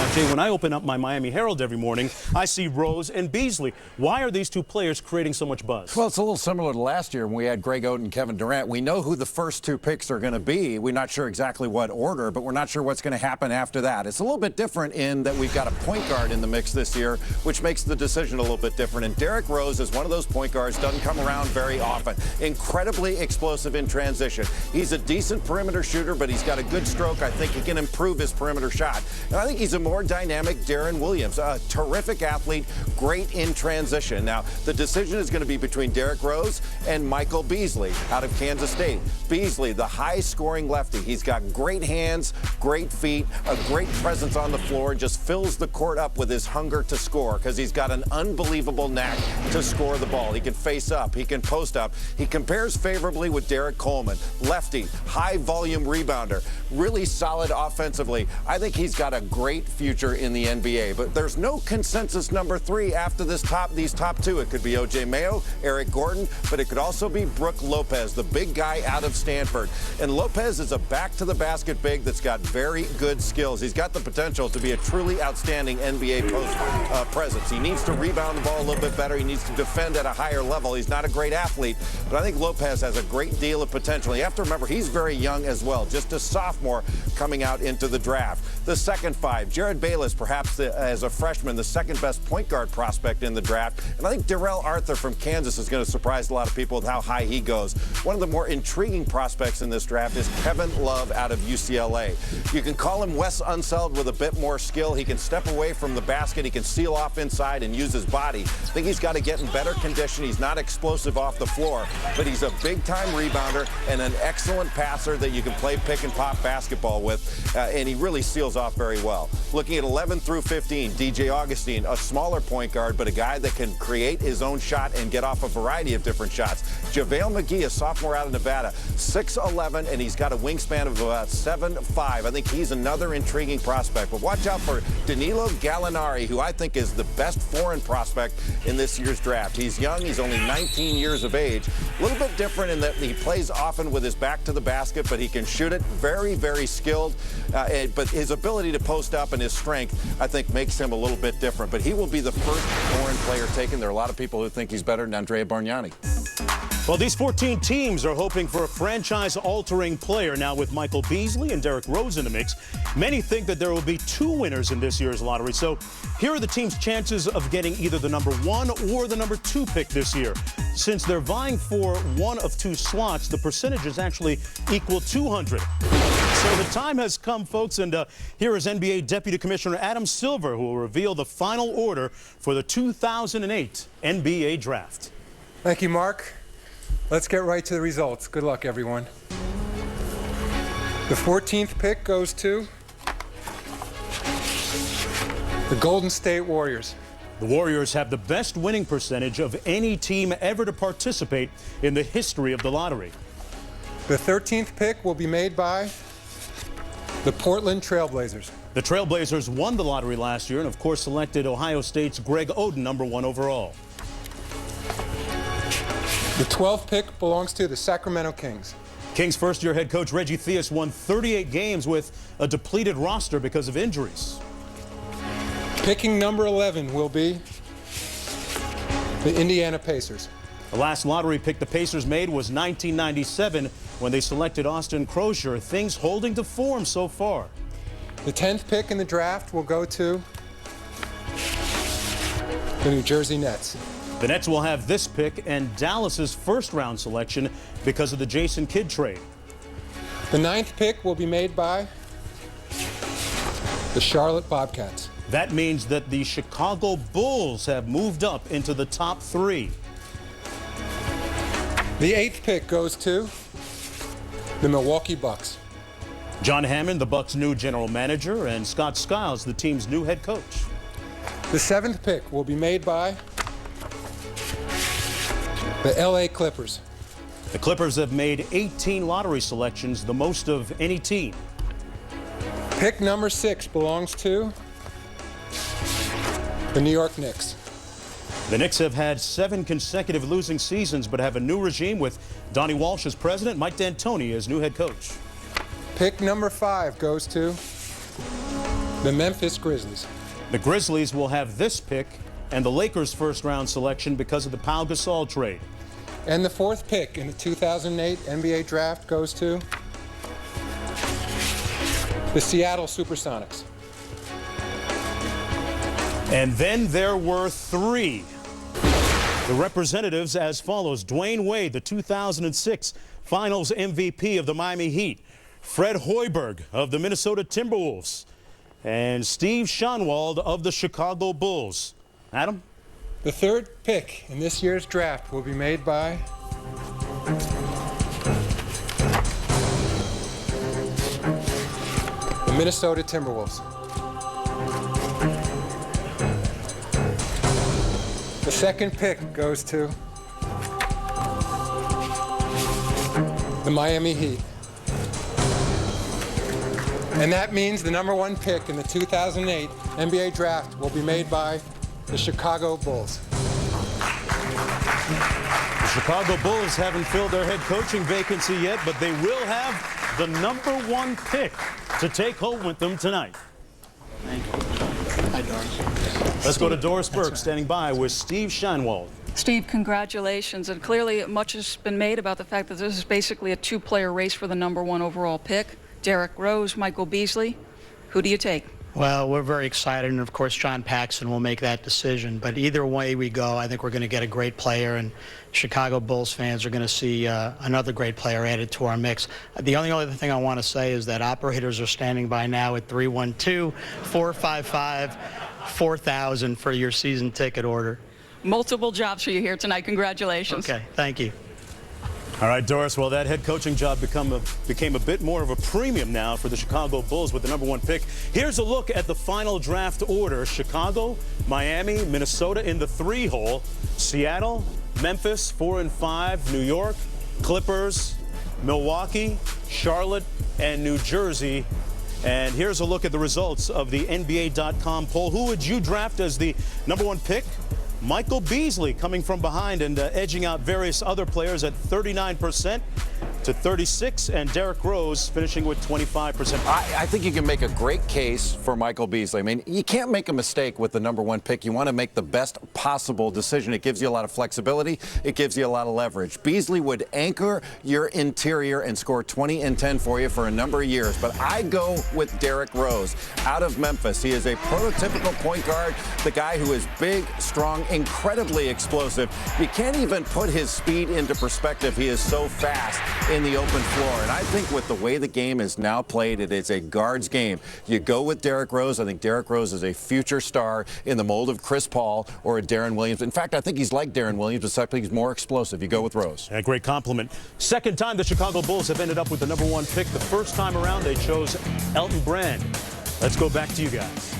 Now, Jay, when I open up my Miami Herald every morning, I see Rose and Beasley. Why are these two players creating so much buzz? Well, it's a little similar to last year when we had Greg Oden and Kevin Durant. We know who the first two picks are going to be. We're not sure exactly what order, but we're not sure what's going to happen after that. It's a little bit different in that we've got a point guard in the mix this year, which makes the decision a little bit different. And Derrick Rose is one of those point guards, doesn't come around very often. Incredibly explosive in transition. He's a decent perimeter shooter, but he's got a good stroke. I think he can improve his perimeter shot. And I think he's a more dynamic Darren Williams, a terrific athlete, great in transition. Now, the decision is going to be between Derrick Rose and Michael Beasley out of Kansas State. Beasley, the high-scoring lefty. He's got great hands, great feet, a great presence on the floor, just fills the court up with his hunger to score because he's got an unbelievable knack to score the ball. He can face up. He can post up. He compares favorably with Derek Coleman. Lefty, high-volume rebounder, really solid offensively. I think he's got a great future in the NBA, but there's no consensus number 3 after these top two. It could be O.J. Mayo, Eric Gordon, but it could also be Brook Lopez, the big guy out of Stanford. And Lopez is a back-to-the-basket big that's got very good skills. He's got the potential to be a truly outstanding NBA post presence. He needs to rebound the ball a little bit better. He needs to defend at a higher level. He's not a great athlete, but I think Lopez has a great deal of potential. You have to remember, he's very young as well, just a sophomore coming out into the draft. The second 5, Jared Bayless, perhaps as a freshman, the second best point guard prospect in the draft. And I think Darrell Arthur from Kansas is going to surprise a lot of people with how high he goes. One of the more intriguing prospects in this draft is Kevin Love out of UCLA. You can call him Wes Unseld with a bit more skill. He can step away from the basket. He can seal off inside and use his body. I think he's got to get in better condition. He's not explosive off the floor, but he's a big-time rebounder and an excellent passer that you can play pick-and-pop basketball with, and he really seals off very well. Looking at 11 through 15, DJ Augustine, a smaller point guard, but a guy that can create his own shot and get off a variety of different shots. JaVale McGee, a sophomore out of Nevada, 6'11", and he's got a wingspan of about 7'5". I think he's another intriguing prospect. But watch out for Danilo Gallinari, who I think is the best foreign prospect in this year's draft. He's young. He's only 19 years of age. A little bit different in that he plays often with his back to the basket, but he can shoot it. Very, very skilled. But his ability to post up and his strength, I think, makes him a little bit different. But he will be the first foreign player taken. There are a lot of people who think he's better than Andrea Bargnani. Well, these 14 teams are hoping for a franchise-altering player. Now, with Michael Beasley and Derrick Rose in the mix, many think that there will be 2 winners in this year's lottery. So here are the team's chances of getting either the number 1 or the number 2 pick this year. Since they're vying for one of 2 slots, the percentages actually equal 200. So the time has come, folks, and here is NBA Deputy Commissioner Adam Silver, who will reveal the final order for the 2008 NBA Draft. Thank you, Mark. Let's get right to the results. Good luck, everyone. The 14th pick goes to the Golden State Warriors. The Warriors have the best winning percentage of any team ever to participate in the history of the lottery. The 13th pick will be made by the Portland Trailblazers. The Trailblazers won the lottery last year and, of course, selected Ohio State's Greg Oden number 1 overall. The 12th pick belongs to the Sacramento Kings. Kings first-year head coach Reggie Theus won 38 games with a depleted roster because of injuries. Picking number 11 will be the Indiana Pacers. The last lottery pick the Pacers made was 1997 when they selected Austin Crozier. Things holding to form so far. The 10th pick in the draft will go to the New Jersey Nets. The Nets will have this pick and Dallas's first-round selection because of the Jason Kidd trade. The 9th pick will be made by the Charlotte Bobcats. That means that the Chicago Bulls have moved up into the top 3. The 8th pick goes to the Milwaukee Bucks. John Hammond, the Bucks' new general manager, and Scott Skiles, the team's new head coach. The 7th pick will be made by the LA Clippers. The Clippers have made 18 lottery selections, the most of any team. Pick number 6 belongs to the New York Knicks. The Knicks have had 7 consecutive losing seasons, but have a new regime with Donnie Walsh as president, Mike D'Antoni as new head coach. Pick number 5 goes to The Memphis Grizzlies. The Grizzlies will have this pick and the Lakers' first-round selection because of the Pau Gasol trade. And the 4th pick in the 2008 NBA draft goes to the Seattle Supersonics. And then there were 3. The representatives as follows: Dwayne Wade, the 2006 Finals MVP of the Miami Heat; Fred Hoiberg of the Minnesota Timberwolves; and Steve Schoenwald of the Chicago Bulls. Adam? The 3rd pick in this year's draft will be made by the Minnesota Timberwolves. The 2nd pick goes to the Miami Heat. And that means the number 1 pick in the 2008 NBA draft will be made by the Chicago Bulls. The Chicago Bulls haven't filled their head coaching vacancy yet, but they will have the number 1 pick to take home with them tonight. Thank you. Hi, Doris. Let's go to Doris Burke, standing by with Steve Schoenwald. Steve, congratulations. And clearly much has been made about the fact that this is basically a 2-player race for the number 1 overall pick. Derrick Rose, Michael Beasley. Who do you take? Well, we're very excited, and of course John Paxson will make that decision. But either way we go, I think we're going to get a great player, and Chicago Bulls fans are going to see another great player added to our mix. The only other thing I want to say is that operators are standing by now at 312-455-4000 for your season ticket order. Multiple jobs for you here tonight. Congratulations. Okay, thank you. All right, Doris, well, that head coaching job became a bit more of a premium now for the Chicago Bulls with the number 1 pick. Here's a look at the final draft order. Chicago, Miami, Minnesota in the 3-hole. Seattle, Memphis, 4 and 5. New York, Clippers, Milwaukee, Charlotte, and New Jersey. And here's a look at the results of the NBA.com poll. Who would you draft as the number 1 pick? Michael Beasley coming from behind and edging out various other players at 39% to 36%, and Derrick Rose finishing with 25%. I think you can make a great case for Michael Beasley. I mean, you can't make a mistake with the number 1 pick. You want to make the best possible decision. It gives you a lot of flexibility. It gives you a lot of leverage. Beasley would anchor your interior and score 20 and 10 for you for a number of years. But I go with Derrick Rose out of Memphis. He is a prototypical point guard, the guy who is big, strong, incredibly explosive. You can't even put his speed into perspective. He is so fast in the open floor. And I think with the way the game is now played, it is a guard's game. You go with Derrick Rose. I think Derrick Rose is a future star in the mold of Chris Paul or a Darren Williams. In fact, I think he's like Darren Williams, except he's more explosive. You go with Rose. A great compliment. Second time the Chicago Bulls have ended up with the number 1 pick. The first time around, they chose Elton Brand. Let's go back to you guys.